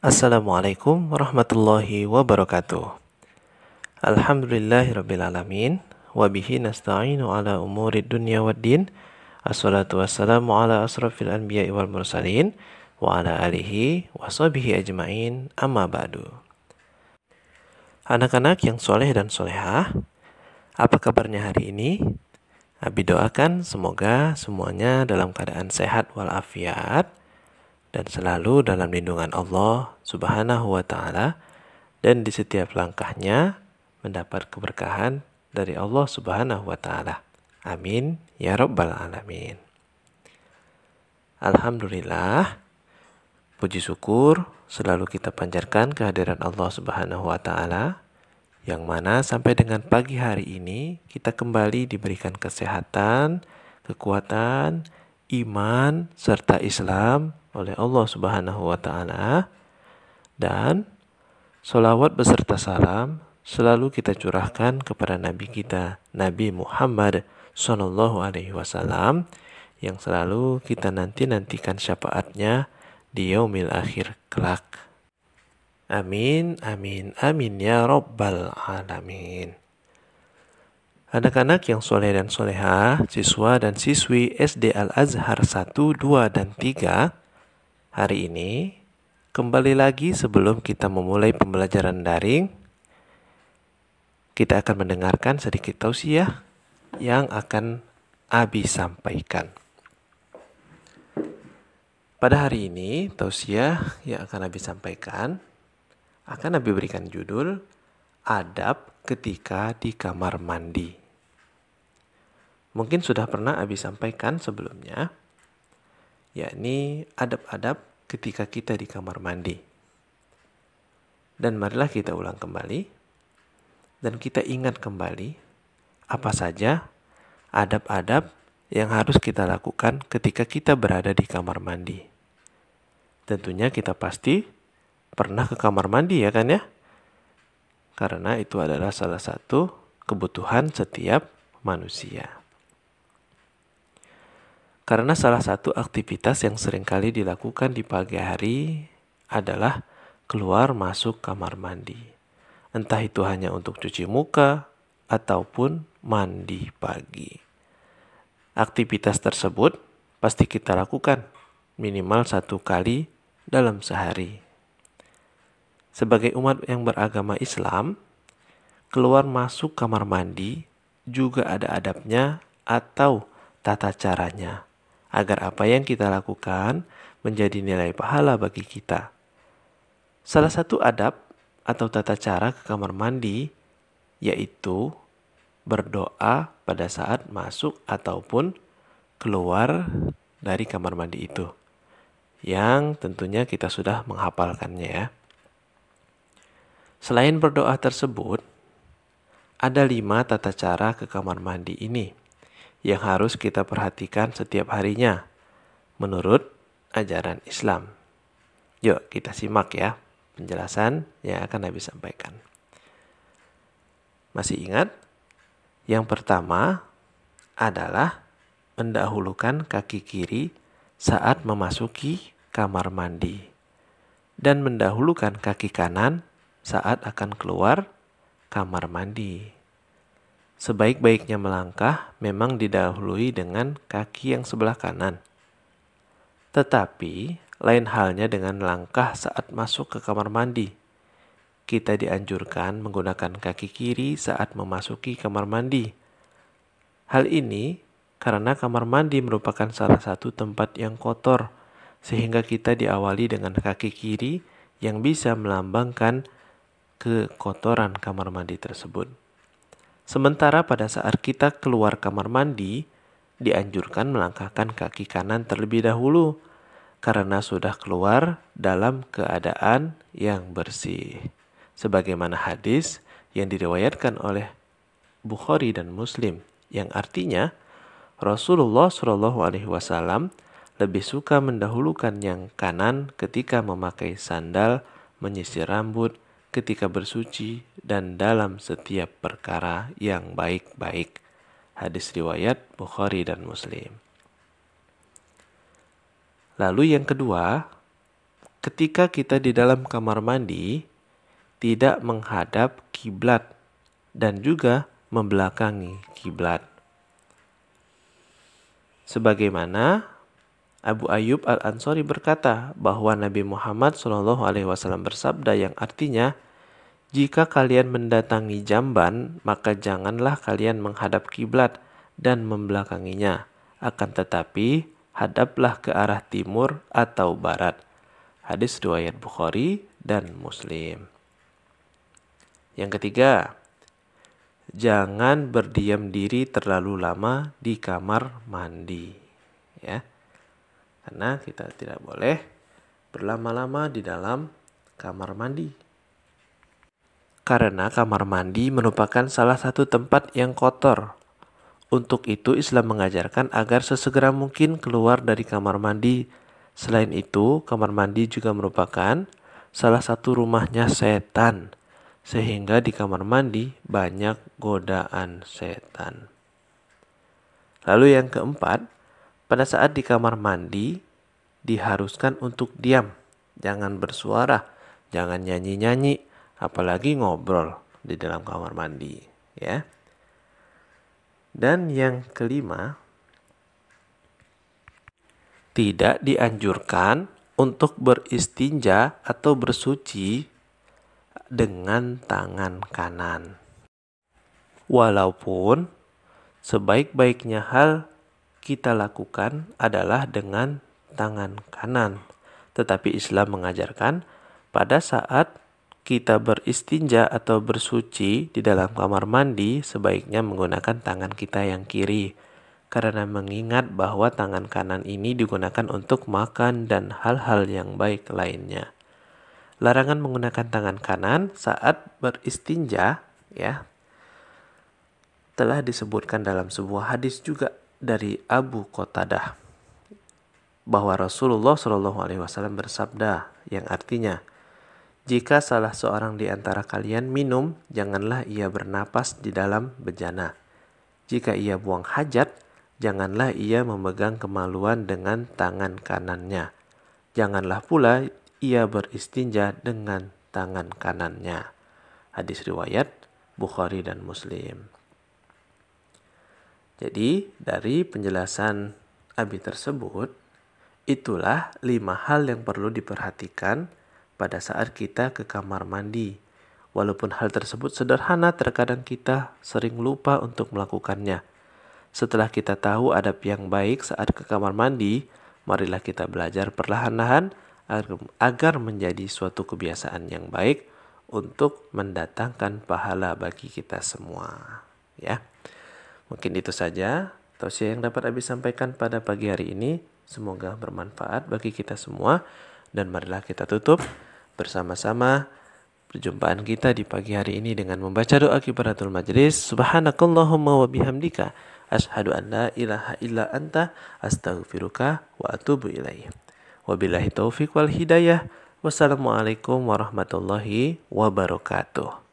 Assalamualaikum warahmatullahi wabarakatuh. Alhamdulillahirrabbilalamin. Wabihi nasta'inu ala umuri dunya waddin. Assalatu wassalamu ala asrafil anbiya wal mursalin. Wa ala alihi wa sahbihi ajma'in. Amma ba'du. Anak-anak yang soleh dan solehah, apa kabarnya hari ini? Abi doakan semoga semuanya dalam keadaan sehat walafiat dan selalu dalam lindungan Allah Subhanahu wa Ta'ala, dan di setiap langkahnya mendapat keberkahan dari Allah Subhanahu wa Ta'ala. Amin ya rabbal alamin. Alhamdulillah, puji syukur selalu kita panjatkan kehadiran Allah Subhanahu wa Ta'ala, yang mana sampai dengan pagi hari ini kita kembali diberikan kesehatan, kekuatan, iman, serta Islam oleh Allah Subhanahu wa Ta'ala, dan sholawat beserta salam selalu kita curahkan kepada Nabi kita, Nabi Muhammad Sallallahu Alaihi Wasallam, yang selalu kita nantikan syafaatnya di yaumil akhir kelak. Amin, amin, amin ya rabbal alamin. Anak-anak yang soleh dan solehah, siswa dan siswi SD Al-Azhar 1, 2, dan 3, hari ini kembali lagi sebelum kita memulai pembelajaran daring, kita akan mendengarkan sedikit tausiah yang akan Abi sampaikan. Pada hari ini, tausiah yang akan Abi sampaikan akan Abi berikan judul Adab Ketika di Kamar Mandi. Mungkin sudah pernah Abi sampaikan sebelumnya, yakni adab-adab ketika kita di kamar mandi. Dan marilah kita ulang kembali dan kita ingat kembali apa saja adab-adab yang harus kita lakukan ketika kita berada di kamar mandi. Tentunya kita pasti pernah ke kamar mandi, ya kan ya? Karena itu adalah salah satu kebutuhan setiap manusia. Karena salah satu aktivitas yang seringkali dilakukan di pagi hari adalah keluar masuk kamar mandi. Entah itu hanya untuk cuci muka ataupun mandi pagi. Aktivitas tersebut pasti kita lakukan minimal 1 kali dalam sehari. Sebagai umat yang beragama Islam, keluar masuk kamar mandi juga ada adabnya atau tata caranya, agar apa yang kita lakukan menjadi nilai pahala bagi kita. Salah satu adab atau tata cara ke kamar mandi yaitu berdoa pada saat masuk ataupun keluar dari kamar mandi itu, yang tentunya kita sudah menghafalkannya ya. Selain berdoa tersebut, ada 5 tata cara ke kamar mandi ini yang harus kita perhatikan setiap harinya menurut ajaran Islam. Yuk kita simak ya penjelasan yang akan Nabi sampaikan. Masih ingat? Yang pertama adalah mendahulukan kaki kiri saat memasuki kamar mandi dan mendahulukan kaki kanan saat akan keluar kamar mandi. Sebaik-baiknya melangkah memang didahului dengan kaki yang sebelah kanan. Tetapi lain halnya dengan langkah saat masuk ke kamar mandi. Kita dianjurkan menggunakan kaki kiri saat memasuki kamar mandi. Hal ini karena kamar mandi merupakan salah satu tempat yang kotor, sehingga kita diawali dengan kaki kiri yang bisa melambangkan kekotoran kamar mandi tersebut. Sementara pada saat kita keluar kamar mandi, dianjurkan melangkahkan kaki kanan terlebih dahulu, karena sudah keluar dalam keadaan yang bersih. Sebagaimana hadis yang diriwayatkan oleh Bukhari dan Muslim, yang artinya Rasulullah Shallallahu Alaihi Wasallam lebih suka mendahulukan yang kanan ketika memakai sandal, menyisir rambut, ketika bersuci, dan dalam setiap perkara yang baik-baik. Hadis riwayat Bukhari dan Muslim. Lalu yang kedua, ketika kita di dalam kamar mandi tidak menghadap kiblat dan juga membelakangi kiblat. Sebagaimana Abu Ayyub Al-Ansari berkata bahwa Nabi Muhammad SAW bersabda yang artinya, jika kalian mendatangi jamban, maka janganlah kalian menghadap kiblat dan membelakanginya. Akan tetapi, hadaplah ke arah timur atau barat. Hadis riwayat Bukhari dan Muslim. Yang ketiga, jangan berdiam diri terlalu lama di kamar mandi. Ya, karena kita tidak boleh berlama-lama di dalam kamar mandi. Karena kamar mandi merupakan salah satu tempat yang kotor. Untuk itu Islam mengajarkan agar sesegera mungkin keluar dari kamar mandi. Selain itu, kamar mandi juga merupakan salah satu rumahnya setan. Sehingga di kamar mandi banyak godaan setan. Lalu yang keempat, pada saat di kamar mandi diharuskan untuk diam. Jangan bersuara, jangan nyanyi-nyanyi, apalagi ngobrol di dalam kamar mandi, ya. Dan yang kelima, tidak dianjurkan untuk beristinja atau bersuci dengan tangan kanan. Walaupun sebaik-baiknya hal kita lakukan adalah dengan tangan kanan, tetapi Islam mengajarkan pada saat kita beristinja atau bersuci di dalam kamar mandi sebaiknya menggunakan tangan kita yang kiri. Karena mengingat bahwa tangan kanan ini digunakan untuk makan dan hal-hal yang baik lainnya. Larangan menggunakan tangan kanan saat beristinja ya telah disebutkan dalam sebuah hadis juga dari Abu Qatadah bahwa Rasulullah SAW bersabda yang artinya, jika salah seorang di antara kalian minum, janganlah ia bernapas di dalam bejana. Jika ia buang hajat, janganlah ia memegang kemaluan dengan tangan kanannya. Janganlah pula ia beristinja dengan tangan kanannya. Hadis riwayat Bukhari dan Muslim. Jadi dari penjelasan Abi tersebut, itulah 5 hal yang perlu diperhatikan pada saat kita ke kamar mandi. Walaupun hal tersebut sederhana, terkadang kita sering lupa untuk melakukannya. Setelah kita tahu adab yang baik saat ke kamar mandi, marilah kita belajar perlahan-lahan agar menjadi suatu kebiasaan yang baik untuk mendatangkan pahala bagi kita semua. Ya, mungkin itu saja tausiah yang dapat Abi sampaikan pada pagi hari ini. Semoga bermanfaat bagi kita semua. Dan marilah kita tutup bersama-sama perjumpaan kita di pagi hari ini dengan membaca doa kifaratul majlis. Subhanakallahumma wa bihamdika asyhadu an la ilaha illa anta astaghfiruka wa atubu ilaih. Wabillahi taufiq wal hidayah. Wassalamualaikum warahmatullahi wabarakatuh.